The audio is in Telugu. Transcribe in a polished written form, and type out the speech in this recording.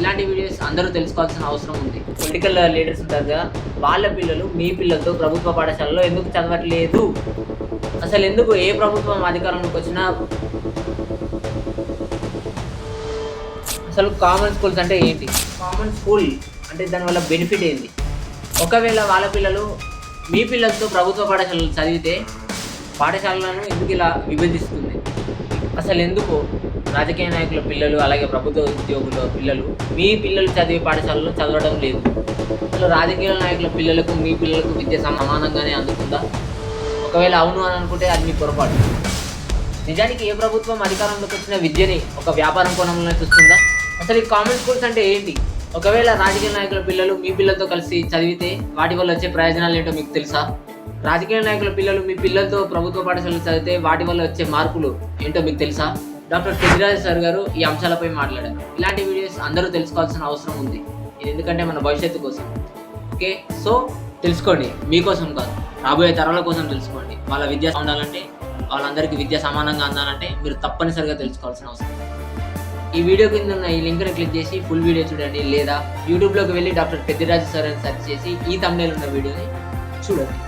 ఇలాంటి వీడియోస్ అందరూ తెలుసుకోవాల్సిన అవసరం ఉంది. పొలిటికల్ లీడర్స్ ఉంటారు కదా, వాళ్ళ పిల్లలు మీ పిల్లలతో ప్రభుత్వ పాఠశాలలో ఎందుకు చదవట్లేదు? అసలు ఎందుకు ఏ ప్రభుత్వం అధికారంలోకి వచ్చినా అసలు కామన్ స్కూల్స్ అంటే ఏంటి? కామన్ స్కూల్ అంటే దానివల్ల బెనిఫిట్ ఏంటి? ఒకవేళ వాళ్ళ పిల్లలు మీ పిల్లలతో ప్రభుత్వ పాఠశాలలు చదివితే పాఠశాలలను ఎందుకు ఇలా విభజిస్తుంది? అసలు ఎందుకు రాజకీయ నాయకుల పిల్లలు అలాగే ప్రభుత్వ ఉద్యోగుల పిల్లలు మీ పిల్లలు చదివే పాఠశాలలో చదవడం లేదు? అసలు రాజకీయ నాయకుల పిల్లలకు మీ పిల్లలకు విద్య సమానంగానే అందుతుందా? ఒకవేళ అవును అని అనుకుంటే అది మీ పొరపాటు. నిజానికి ఏ ప్రభుత్వం అధికారంలోకి వచ్చిన విద్యని ఒక వ్యాపారం కోణంలో చూస్తుందా? అసలు ఈ కామన్ స్కూల్స్ అంటే ఏంటి? ఒకవేళ రాజకీయ నాయకుల పిల్లలు మీ పిల్లలతో కలిసి చదివితే వాటి వల్ల వచ్చే ప్రయోజనాలు ఏంటో మీకు తెలుసా? రాజకీయ నాయకుల పిల్లలు మీ పిల్లలతో ప్రభుత్వ పాఠశాలలో చదివితే వాటి వల్ల వచ్చే మార్పులు ఏంటో మీకు తెలుసా? డాక్టర్ పెద్దిరాజు సార్ గారు ఈ అంశాలపై మాట్లాడారు. ఇలాంటి వీడియోస్ అందరూ తెలుసుకోవాల్సిన అవసరం ఉంది. ఇది ఎందుకంటే మన భవిష్యత్తు కోసం. ఓకే, సో తెలుసుకోండి, మీకోసం కాదు, రాబోయే తరాల కోసం తెలుసుకోండి. వాళ్ళ విద్య ఉండాలంటే, వాళ్ళందరికీ విద్య సమానంగా అందాలంటే మీరు తప్పనిసరిగా తెలుసుకోవాల్సిన అవసరం ఉంది. ఈ వీడియో కింద ఉన్న ఈ లింక్ని క్లిక్ చేసి ఫుల్ వీడియో చూడండి, లేదా యూట్యూబ్లోకి వెళ్ళి డాక్టర్ పెద్దిరాజు సార్ అని సెర్చ్ చేసి ఈ థంబ్నెయిల్ ఉన్న వీడియోని చూడండి.